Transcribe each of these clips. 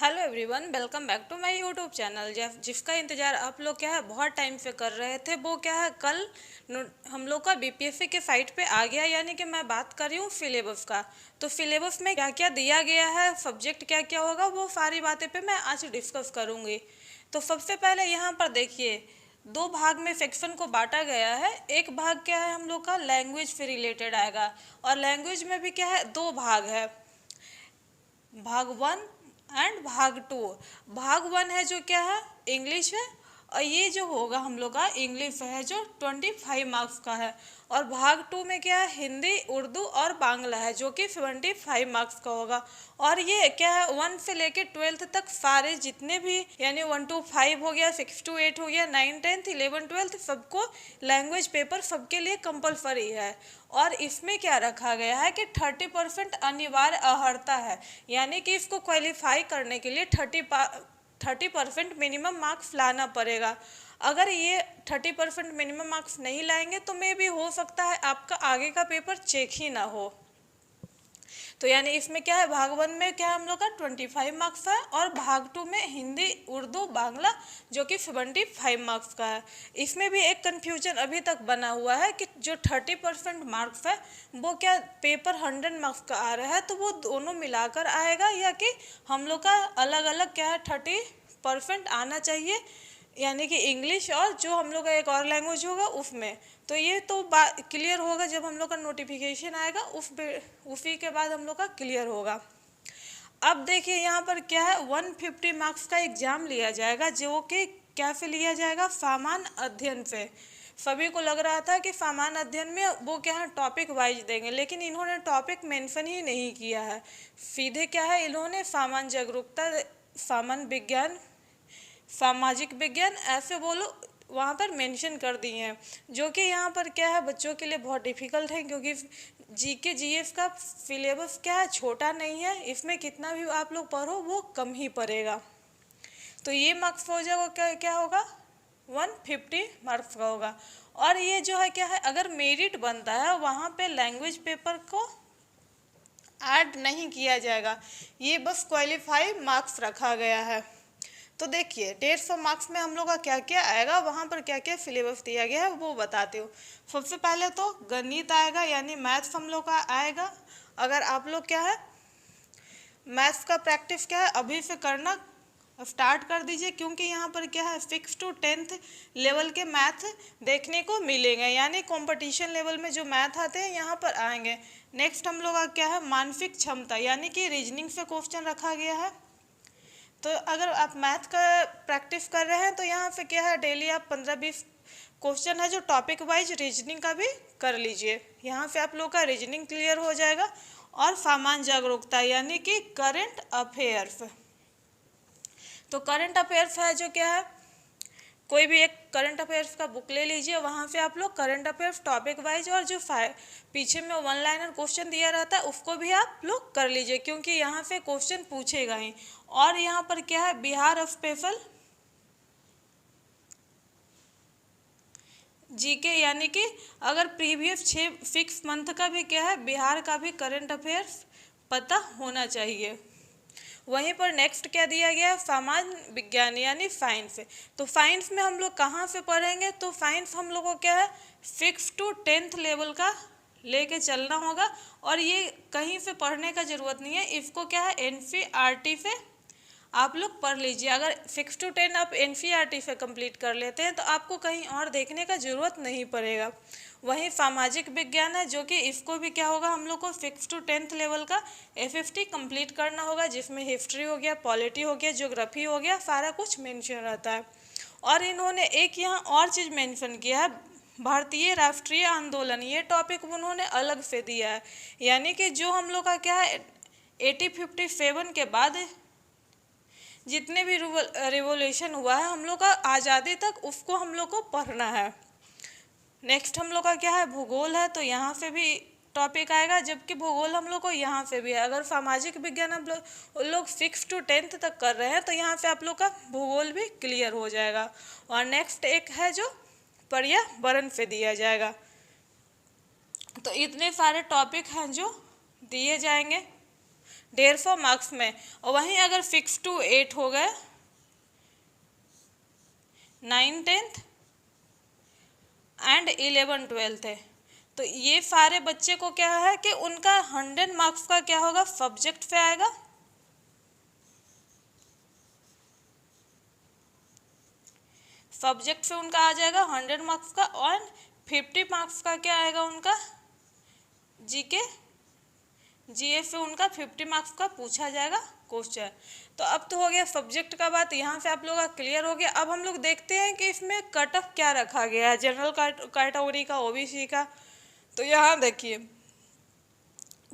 Hello everyone, welcome back to my YouTube channel. जिसका इंतज़ार आप लोग क्या है बहुत टाइम से कर रहे थे, वो क्या है कल हम लोग का बीपीएससी के साइट पे आ गया। यानी कि मैं बात कर रही हूँ सिलेबस का। तो सिलेबस में क्या क्या दिया गया है, सब्जेक्ट क्या क्या होगा, वो सारी बातें पे मैं आज डिस्कस करूँगी। तो सबसे पहले यहाँ पर देखिए, दो भाग में सेक्शन को बांटा गया है। एक भाग क्या है हम लोग का लैंग्वेज से रिलेटेड आएगा, और लैंग्वेज में भी क्या है दो भाग है, भाग वन एंड भाग टू। भाग वन है जो क्या है इंग्लिश है, और ये जो होगा हम लोग का इंग्लिश है जो 25 मार्क्स का है। और भाग टू में क्या है हिंदी, उर्दू और बांग्ला है जो कि 75 मार्क्स का होगा। और ये क्या है 1 से लेके 12th तक सारे जितने भी, यानी 1 to 5 हो गया, 6 to 8 हो गया, 9, 10th, 11, 12th, सबको लैंग्वेज पेपर सबके लिए कंपलसरी है। और इसमें क्या रखा गया है कि 30% अनिवार्य अर्हता है, यानी कि इसको क्वालिफाई करने के लिए 30% मिनिमम मार्क्स लाना पड़ेगा। अगर ये 30% मिनिमम मार्क्स नहीं लाएंगे तो मे भी हो सकता है आपका आगे का पेपर चेक ही ना हो। तो यानी इसमें क्या है भाग वन में क्या है हम लोग का 25 मार्क्स है, और भाग टू में हिंदी, उर्दू, बांग्ला जो कि 75 मार्क्स का है। इसमें भी एक कन्फ्यूजन अभी तक बना हुआ है कि जो 30% मार्क्स है वो क्या पेपर 100 मार्क्स का आ रहा है, तो वो दोनों मिलाकर आएगा या कि हम लोग का अलग अलग क्या है 30% आना चाहिए, यानी कि इंग्लिश और जो हम लोग का एक और लैंग्वेज होगा उसमें। तो ये तो बात क्लियर होगा जब हम लोग का नोटिफिकेशन आएगा, उसी के बाद हम लोग का क्लियर होगा। अब देखिए यहाँ पर क्या है 150 मार्क्स का एग्जाम लिया जाएगा, जो कि क्या से लिया जाएगा, सामान्य अध्ययन से। सभी को लग रहा था कि सामान्य अध्ययन में वो क्या है टॉपिक वाइज देंगे, लेकिन इन्होंने टॉपिक मेंशन ही नहीं किया है। सीधे क्या है इन्होंने सामान्य जागरूकता, सामान्य विज्ञान, सामाजिक विज्ञान ऐसे बोलो वहाँ पर मेंशन कर दिए हैं, जो कि यहाँ पर क्या है बच्चों के लिए बहुत डिफिकल्ट है, क्योंकि जीके जीएस का सिलेबस क्या है छोटा नहीं है, इसमें कितना भी आप लोग पढ़ो वो कम ही पड़ेगा। तो ये मार्क्स हो जाएगा क्या क्या होगा 150 मार्क्स का होगा। और ये जो है क्या है अगर मेरिट बनता है वहाँ पे लैंग्वेज पेपर को ऐड नहीं किया जाएगा, ये बस क्वालिफाई मार्क्स रखा गया है। तो देखिए 150 मार्क्स में हम लोग का क्या क्या आएगा, वहाँ पर क्या क्या सिलेबस दिया गया है वो बताती हूँ। सबसे पहले तो गणित आएगा, यानी मैथ्स हम लोग का आएगा। अगर आप लोग क्या है मैथ्स का प्रैक्टिस क्या है अभी से करना स्टार्ट कर दीजिए, क्योंकि यहाँ पर क्या है 6 to 10th लेवल के मैथ देखने को मिलेंगे, यानी कंपटीशन लेवल में जो मैथ आते हैं यहाँ पर आएंगे। नेक्स्ट हम लोग का क्या है मानसिक क्षमता, यानी कि रीजनिंग से क्वेश्चन रखा गया है। तो अगर आप मैथ का प्रैक्टिस कर रहे हैं तो यहाँ पे क्या है डेली आप 15-20 क्वेश्चन है जो टॉपिक वाइज रीजनिंग का भी कर लीजिए, यहाँ से आप लोग का रीजनिंग क्लियर हो जाएगा। और सामान्य जागरूकता यानी कि करंट अफेयर्स, तो करंट अफेयर्स है जो क्या है कोई भी एक करंट अफेयर्स का बुक ले लीजिए, वहाँ से आप लोग करंट अफेयर्स टॉपिक वाइज और जो पीछे में 1 लाइनर क्वेश्चन दिया रहता है उसको भी आप लोग कर लीजिए, क्योंकि यहाँ से क्वेश्चन पूछेगा ही। और यहाँ पर क्या है बिहार स्पेशल जीके, यानी कि अगर प्रीवियस 6 मंथ का भी क्या है बिहार का भी करंट अफेयर्स पता होना चाहिए। वहीं पर नेक्स्ट क्या दिया गया है सामान्य विज्ञान यानी साइंस। तो साइंस में हम लोग कहाँ से पढ़ेंगे, तो साइंस हम लोग को क्या है 6 to 10th लेवल का लेके चलना होगा, और ये कहीं से पढ़ने का ज़रूरत नहीं है, इसको क्या है एनसीईआरटी से आप लोग पढ़ लीजिए। अगर 6 to 10 आप एनसीईआरटी से कंप्लीट कर लेते हैं तो आपको कहीं और देखने का ज़रूरत नहीं पड़ेगा। वहीं सामाजिक विज्ञान है जो कि इसको भी क्या होगा हम लोग को 6 to 10th लेवल का एफएफटी कंप्लीट करना होगा, जिसमें हिस्ट्री हो गया, पॉलिटी हो गया, ज्योग्राफी हो गया, सारा कुछ मेंशन रहता है। और इन्होंने एक यहाँ और चीज़ मेंशन किया है भारतीय राष्ट्रीय आंदोलन, ये टॉपिक उन्होंने अलग से दिया है, यानी कि जो हम लोग का क्या है 1857 के बाद जितने भी रिवोल्यूशन हुआ है हम लोग का आज़ादी तक, उसको हम लोग को पढ़ना है। नेक्स्ट हम लोग का क्या है भूगोल है, तो यहाँ से भी टॉपिक आएगा, जबकि भूगोल हम लोग को यहाँ से भी है। अगर सामाजिक विज्ञान हम लोग 6 to 10th तक कर रहे हैं तो यहाँ से आप लोग का भूगोल भी क्लियर हो जाएगा। और नेक्स्ट एक है जो पर्यावरण से दिया जाएगा। तो इतने सारे टॉपिक हैं जो दिए जाएंगे। 150 मार्क्स में। और वहीं अगर 6 to 8 हो गए, 9 10th एंड 11 12th है, तो ये सारे बच्चे को क्या है कि उनका 100 मार्क्स का क्या होगा, सब्जेक्ट पे आएगा। सब्जेक्ट पे उनका आ जाएगा 100 मार्क्स का, और 50 मार्क्स का क्या आएगा उनका, जीके जीएफ पे उनका 50 मार्क्स का पूछा जाएगा क्वेश्चन। तो अब तो हो गया सब्जेक्ट का बात, यहाँ से आप लोगों का क्लियर हो गया। अब हम लोग देखते हैं कि इसमें कट ऑफ क्या रखा गया है, जनरल कैटेगरी का, ओबीसी का। तो यहाँ देखिए,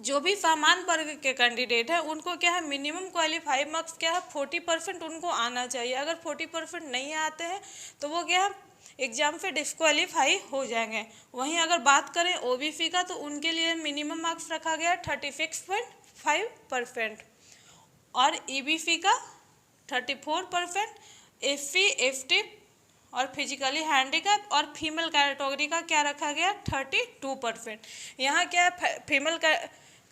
जो भी सामान्य वर्ग के कैंडिडेट हैं उनको क्या है, मिनिमम क्वालिफाइड मार्क्स क्या है, 40% उनको आना चाहिए। अगर 40% नहीं आते हैं तो वो क्या है, एग्जाम से डिस्क्वालीफाई हो जाएंगे। वहीं अगर बात करें ओबीसी का, तो उनके लिए मिनिमम मार्क्स रखा गया 36.5% और ईबीसी का 34%, एससी एसटी और फिजिकली हैंडीकैप और फीमेल कैटेगरी का क्या रखा गया, 32%। यहाँ क्या है, फीमेल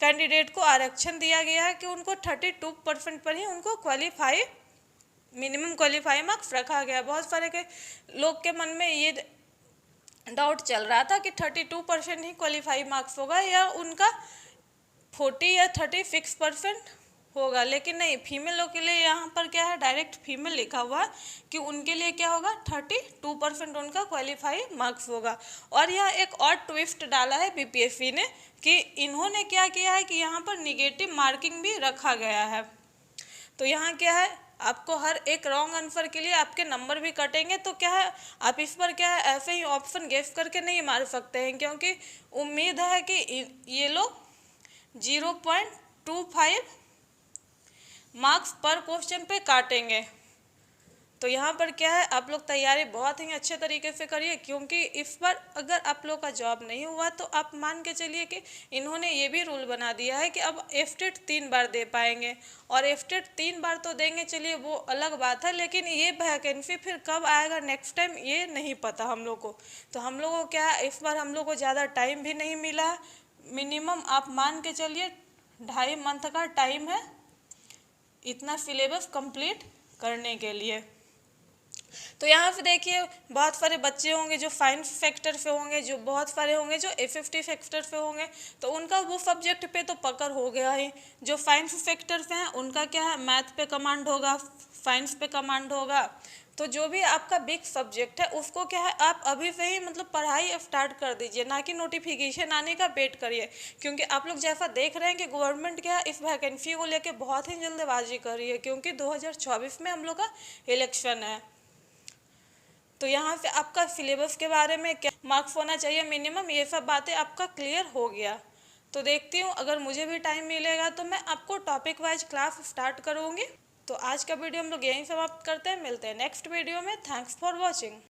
कैंडिडेट को आरक्षण दिया गया है कि उनको 32% पर ही उनको क्वालिफाई, मिनिमम क्वालिफाई मार्क्स रखा गया। बहुत सारे के लोग के मन में ये डाउट चल रहा था कि 32% ही क्वालिफाई मार्क्स होगा या उनका 40 या 36% होगा, लेकिन नहीं, फीमेलों के लिए यहाँ पर क्या है, डायरेक्ट फीमेल लिखा हुआ है कि उनके लिए क्या होगा, 32% उनका क्वालिफाई मार्क्स होगा। और यहाँ एक और ट्विस्ट डाला है बीपीएससी ने कि इन्होंने क्या किया है कि यहाँ पर निगेटिव मार्किंग भी रखा गया है। तो यहाँ क्या है, आपको हर एक रॉन्ग आंसर के लिए आपके नंबर भी कटेंगे। तो क्या है, आप इस पर क्या है, ऐसे ही ऑप्शन गेस करके नहीं मार सकते हैं, क्योंकि उम्मीद है कि ये लोग 0.25 मार्क्स पर क्वेश्चन पे काटेंगे। तो यहाँ पर क्या है, आप लोग तैयारी बहुत ही अच्छे तरीके से करिए, क्योंकि इस पर अगर आप लोग का जॉब नहीं हुआ तो आप मान के चलिए कि इन्होंने ये भी रूल बना दिया है कि अब एफटेट 3 बार दे पाएंगे। और एफटेट 3 बार तो देंगे, चलिए वो अलग बात है, लेकिन ये वैकेंसी फिर कब आएगा नेक्स्ट टाइम ये नहीं पता हम लोग को। तो हम लोग को क्या है, इस बार हम लोग को ज़्यादा टाइम भी नहीं मिला है। मिनिमम आप मान के चलिए 2.5 मंथ का टाइम है इतना सिलेबस कंप्लीट करने के लिए। तो यहाँ पे देखिए, बहुत सारे बच्चे होंगे जो साइंस सेक्टर से होंगे, जो बहुत सारे होंगे जो एफएफटी सेक्टर से होंगे, तो उनका वो सब्जेक्ट पे तो पकड़ हो गया ही। जो साइंस सेक्टर से हैं उनका क्या है, मैथ पे कमांड होगा, साइंस पे कमांड होगा। तो जो भी आपका बिग सब्जेक्ट है उसको क्या है, आप अभी से ही मतलब पढ़ाई स्टार्ट कर दीजिए, ना कि नोटिफिकेशन आने का वेट करिए। क्योंकि आप लोग जैसा देख रहे हैं कि गवर्नमेंट क्या है, इस वैकेंसी को लेके बहुत ही जल्दबाजी कर रही है, क्योंकि 2024 में हम लोग का इलेक्शन है। तो यहाँ से आपका सिलेबस के बारे में क्या मार्क्स होना चाहिए मिनिमम, ये सब बातें आपका क्लियर हो गया। तो देखती हूँ अगर मुझे भी टाइम मिलेगा तो मैं आपको टॉपिक वाइज क्लास स्टार्ट करूँगी। तो आज का वीडियो हम लोग यहीं समाप्त करते हैं, मिलते हैं नेक्स्ट वीडियो में। Thanks for watching.